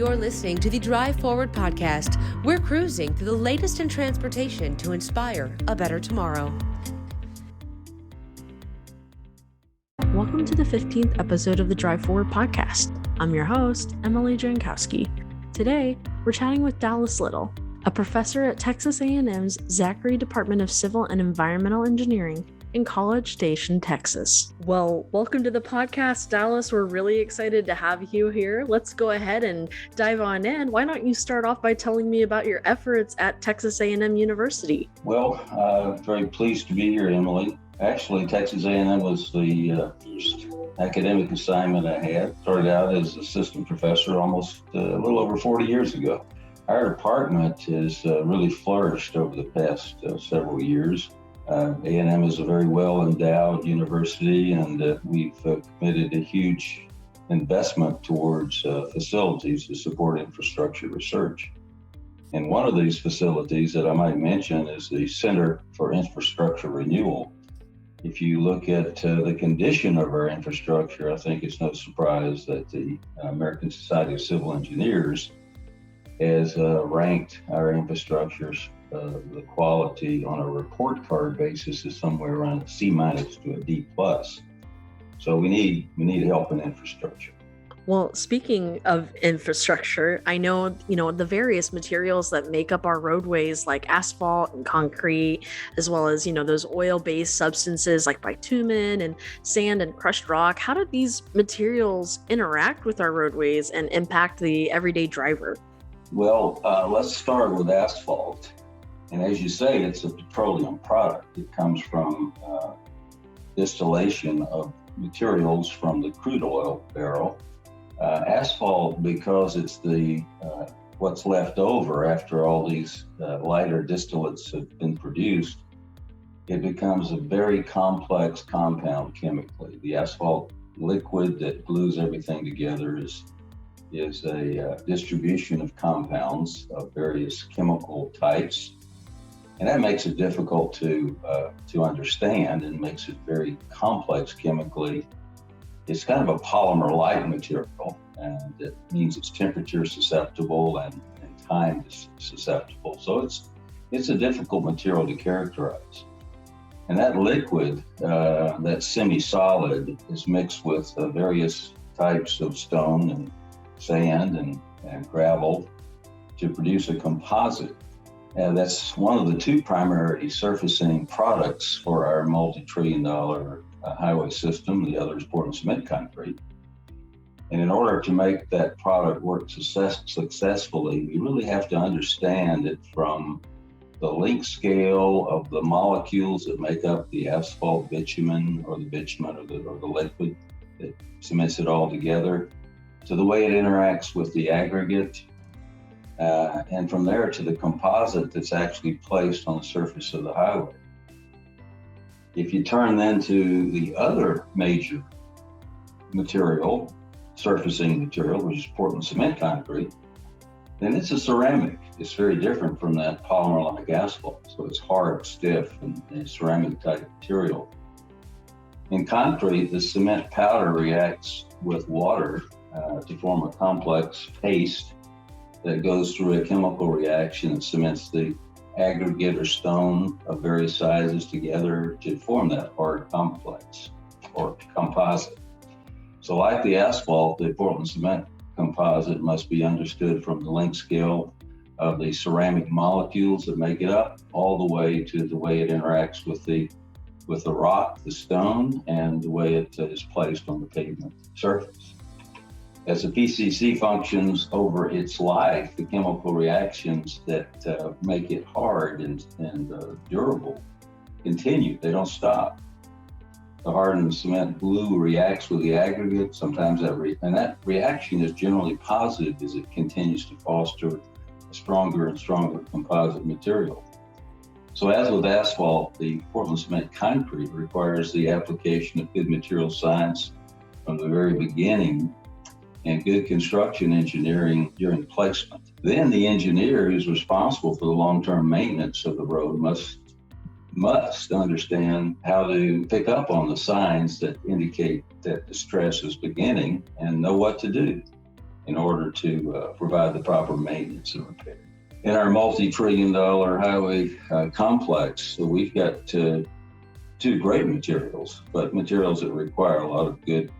You're listening to the Drive Forward podcast. We're cruising through the latest in transportation to inspire a better tomorrow. Welcome to the 15th episode of the Drive Forward podcast. I'm your host, Emily Jankowski. Today, we're chatting with Dallas Little, a professor at Texas A&M's Zachary Department of Civil and Environmental Engineering in College Station, Texas. Well, welcome to the podcast, Dallas. We're really excited to have you here. Let's go ahead and dive on in. Why don't you start off by telling me about your efforts at Texas A&M University? Well, very pleased to be here, Emily. Actually, Texas A&M was the first academic assignment I had. Started out as assistant professor almost a little over 40 years ago. Our department has really flourished over the past several years. A&M is a very well-endowed university, and we've committed a huge investment towards facilities to support infrastructure research. And one of these facilities that I might mention is the Center for Infrastructure Renewal. If you look at the condition of our infrastructure, I think it's no surprise that the American Society of Civil Engineers has ranked our infrastructures, the quality on a report card basis is somewhere around a C- to a D+. So we need help in infrastructure. Well, speaking of infrastructure, I know, the various materials that make up our roadways like asphalt and concrete, as well as, those oil-based substances like bitumen and sand and crushed rock. How do these materials interact with our roadways and impact the everyday driver? Well, let's start with asphalt. And as you say, it's a petroleum product. It comes from distillation of materials from the crude oil barrel. Asphalt, because it's the what's left over after all these lighter distillates have been produced, it becomes a very complex compound chemically. The asphalt liquid that glues everything together is a distribution of compounds of various chemical types. And that makes it difficult to understand and makes it very complex chemically. It's kind of a polymer-like material, and it means it's temperature susceptible and time susceptible. So it's a difficult material to characterize. And that liquid, that semi-solid, is mixed with various types of stone and sand and gravel to produce a composite. That's one of the two primary surfacing products for our multi-trillion-dollar highway system. The other is Portland cement concrete. And in order to make that product work successfully, we really have to understand it from the length scale of the molecules that make up the asphalt bitumen or the liquid that cements it all together, to the way it interacts with the aggregate, and from there to the composite that's actually placed on the surface of the highway. If you turn then to the other major material, surfacing material, which is Portland cement concrete, then it's a ceramic. It's very different from that polymer-like asphalt. So it's hard, stiff, and ceramic type material. In concrete, the cement powder reacts with water to form a complex paste that goes through a chemical reaction that cements the aggregate or stone of various sizes together to form that hard complex or composite. So like the asphalt, the Portland cement composite must be understood from the length scale of the ceramic molecules that make it up, all the way to the way it interacts with the rock, the stone, and the way it is placed on the pavement surface. As the PCC functions over its life, the chemical reactions that make it hard and durable continue. They don't stop. The hardened cement glue reacts with the aggregate. Sometimes that reaction is generally positive as it continues to foster a stronger and stronger composite material. So as with asphalt, the Portland cement concrete requires the application of good material science from the very beginning and good construction engineering during placement. Then the engineer who's responsible for the long-term maintenance of the road must understand how to pick up on the signs that indicate that the stress is beginning and know what to do. in order to provide the proper maintenance and repair. In our multi-trillion-dollar highway complex, so we've got two great materials, but materials that require a lot of good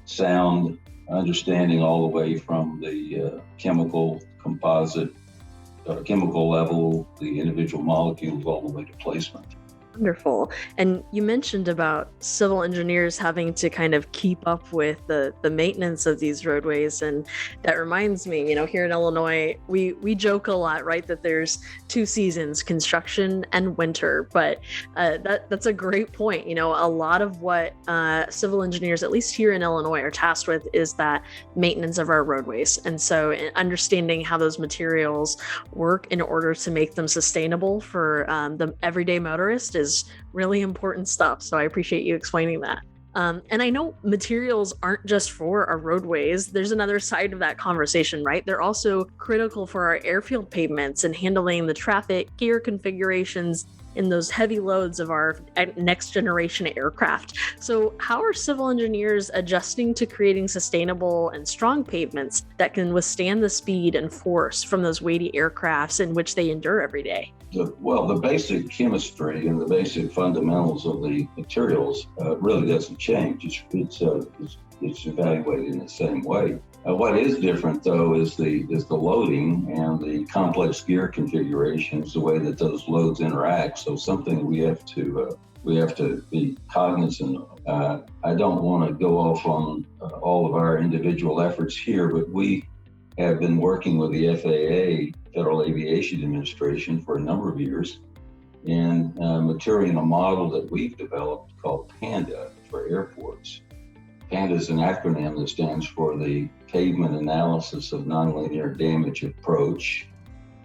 sound understanding all the way from the chemical, composite, chemical level, the individual molecules, all the way to placement. Wonderful. And you mentioned about civil engineers having to kind of keep up with the maintenance of these roadways. And that reminds me, here in Illinois, we joke a lot, right, that there's two seasons, construction and winter. But that's a great point. A lot of what civil engineers, at least here in Illinois, are tasked with is that maintenance of our roadways. And so understanding how those materials work in order to make them sustainable for the everyday motorist is really important stuff. So I appreciate you explaining that. And I know materials aren't just for our roadways. There's another side of that conversation, right? They're also critical for our airfield pavements and handling the traffic, gear configurations, and those heavy loads of our next generation aircraft. So how are civil engineers adjusting to creating sustainable and strong pavements that can withstand the speed and force from those weighty aircrafts in which they endure every day? The basic chemistry and the basic fundamentals of the materials really doesn't change. It's evaluated in the same way. What is different, though, is the loading and the complex gear configurations, the way that those loads interact. So something we have to be cognizant of. I don't want to go off on all of our individual efforts here, but we have been working with the FAA, Federal Aviation Administration, for a number of years in maturing a model that we've developed called PANDA for airports. PANDA is an acronym that stands for the Pavement Analysis of Nonlinear Damage Approach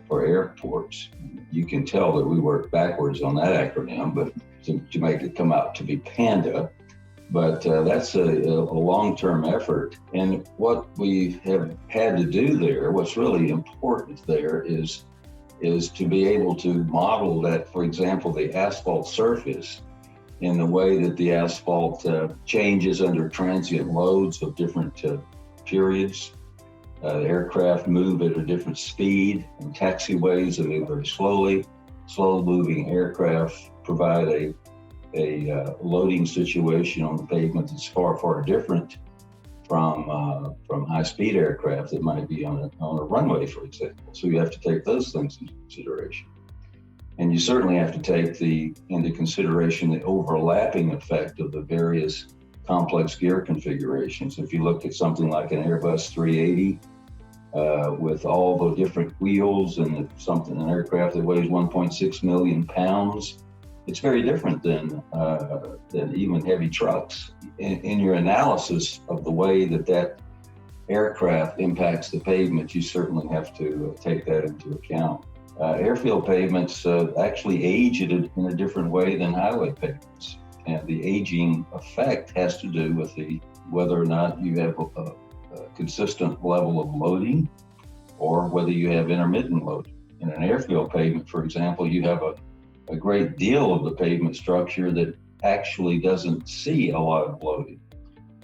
for Airports. You can tell that we work backwards on that acronym, but to make it come out to be PANDA. But that's a long-term effort. And what we have had to do there, what's really important there is to be able to model that, for example, the asphalt surface in the way that the asphalt changes under transient loads of different periods. The aircraft move at a different speed, and taxiways they move very slowly. Slow-moving aircraft provide a loading situation on the pavement that's far, far different from high-speed aircraft that might be on a runway, for example. So you have to take those things into consideration. And you certainly have to take into consideration the overlapping effect of the various complex gear configurations. If you look at something like an Airbus 380 with all the different wheels and an aircraft that weighs 1.6 million pounds, it's very different than even heavy trucks. In your analysis of the way that aircraft impacts the pavement, you certainly have to take that into account. Airfield pavements actually age in a different way than highway pavements. And the aging effect has to do with whether or not you have a consistent level of loading or whether you have intermittent loading. In an airfield pavement, for example, you have a great deal of the pavement structure that actually doesn't see a lot of loading,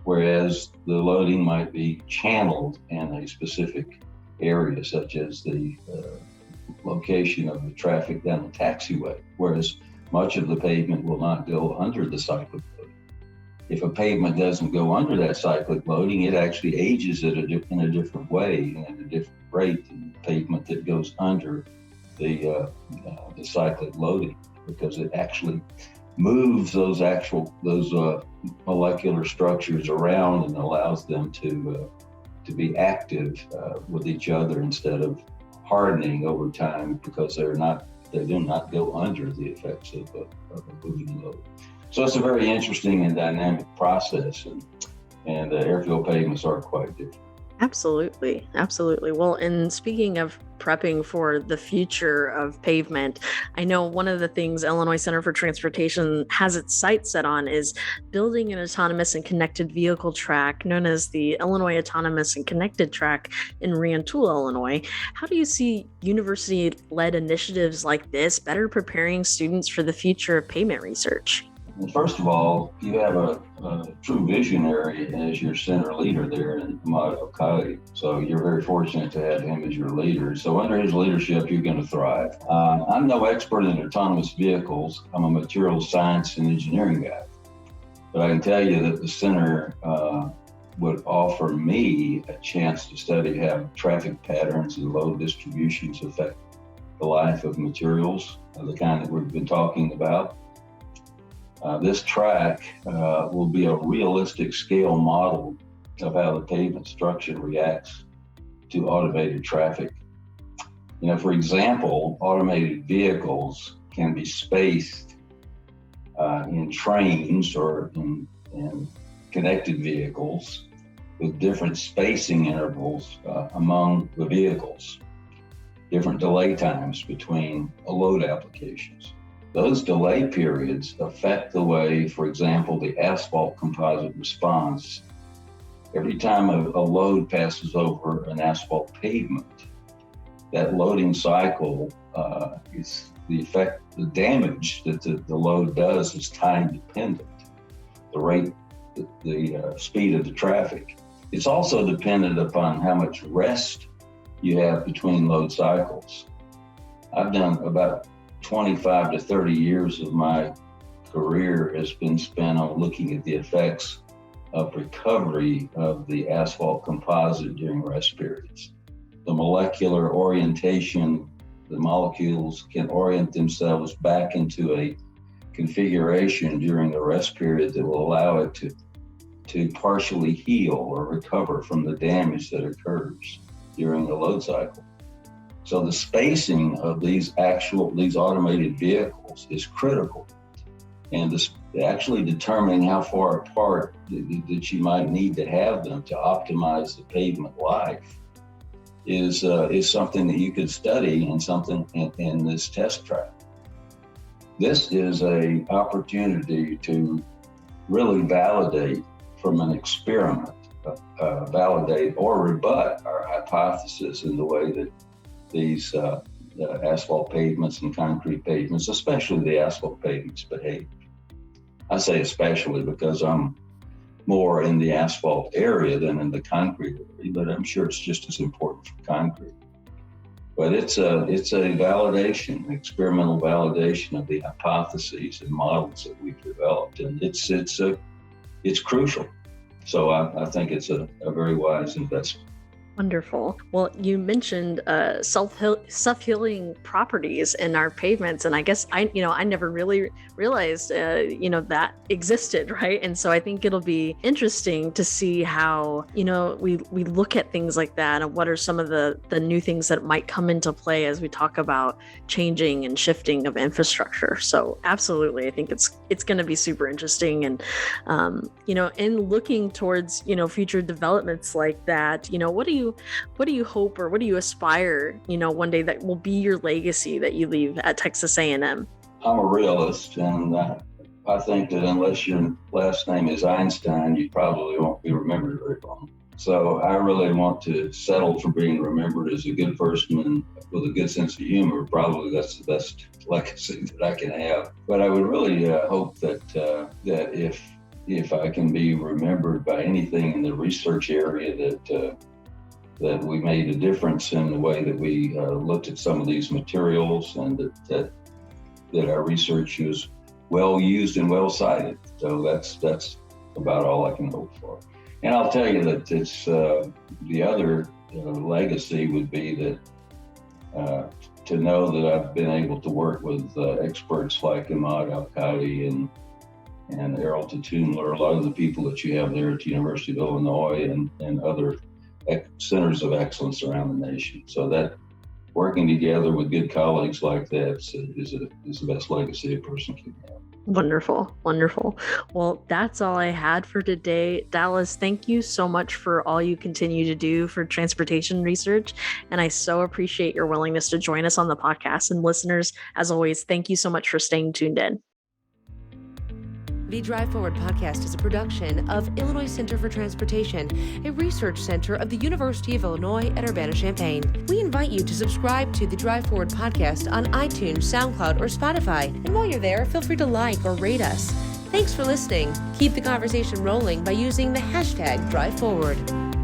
whereas the loading might be channeled in a specific area, such as the location of the traffic down the taxiway, whereas much of the pavement will not go under the cyclic loading. If a pavement doesn't go under that cyclic loading, it actually ages it in a different way and at a different rate than the pavement that goes under the cyclic loading, because it actually moves those molecular structures around and allows them to be active with each other instead of hardening over time, because they do not go under the effects of a moving load. So it's a very interesting and dynamic process, and airfield pavements are quite different. Absolutely. Well, and speaking of prepping for the future of pavement, I know one of the things Illinois Center for Transportation has its sights set on is building an autonomous and connected vehicle track known as the Illinois Autonomous and Connected Track in Rantoul, Illinois. How do you see university-led initiatives like this better preparing students for the future of pavement research? Well, first of all, you have a true visionary as your center leader there in Urbana-Champaign. So you're very fortunate to have him as your leader. So under his leadership, you're going to thrive. I'm no expert in autonomous vehicles. I'm a materials science and engineering guy. But I can tell you that the center would offer me a chance to study how traffic patterns and load distributions affect the life of materials of the kind that we've been talking about. This track will be a realistic scale model of how the pavement structure reacts to automated traffic. For example, automated vehicles can be spaced in trains or in connected vehicles with different spacing intervals among the vehicles, different delay times between load applications. Those delay periods affect the way, for example, the asphalt composite responds. Every time a load passes over an asphalt pavement, that loading cycle is the damage that the load does is time dependent. The rate, the speed of the traffic. It's also dependent upon how much rest you have between load cycles. I've done about 25 to 30 years of my career has been spent on looking at the effects of recovery of the asphalt composite during rest periods. The molecular orientation, the molecules can orient themselves back into a configuration during the rest period that will allow it to partially heal or recover from the damage that occurs during the load cycle. So the spacing of these automated vehicles is critical. And actually determining how far apart that you might need to have them to optimize the pavement life is something that you could study in this test track. This is an opportunity to really validate from an experiment, validate or rebut our hypothesis in the way that these asphalt pavements and concrete pavements, especially the asphalt pavements, behave. I say especially because I'm more in the asphalt area than in the concrete area, but I'm sure it's just as important for concrete. But it's a validation, experimental validation of the hypotheses and models that we've developed, and it's crucial. So I think it's a very wise investment. Wonderful. Well, you mentioned self-healing properties in our pavements, and I guess I never really realized that existed, right? And so I think it'll be interesting to see how we look at things like that, and what are some of the new things that might come into play as we talk about changing and shifting of infrastructure. So absolutely, I think it's going to be super interesting, and in looking towards future developments like that, what do you hope, or what do you aspire, one day that will be your legacy that you leave at Texas A&M? I'm a realist, and I think that unless your last name is Einstein, you probably won't be remembered very long. So I really want to settle for being remembered as a good person and with a good sense of humor. Probably that's the best legacy that I can have. But I would really hope that if I can be remembered by anything in the research area, that we made a difference in the way that we looked at some of these materials, and that our research is well used and well cited. So that's about all I can hope for. And I'll tell you that it's the other legacy would be that to know that I've been able to work with experts like Ahmad Al-Qadi and Errol Tatumler, a lot of the people that you have there at the University of Illinois and other centers of excellence around the nation. So that working together with good colleagues like that is the best legacy a person can have. Wonderful. Well, that's all I had for today. Dallas, thank you so much for all you continue to do for transportation research. And I so appreciate your willingness to join us on the podcast. And listeners, as always, thank you so much for staying tuned in. The Drive Forward podcast is a production of Illinois Center for Transportation, a research center of the University of Illinois at Urbana-Champaign. We invite you to subscribe to the Drive Forward podcast on iTunes, SoundCloud, or Spotify. And while you're there, feel free to like or rate us. Thanks for listening. Keep the conversation rolling by using the hashtag DriveForward.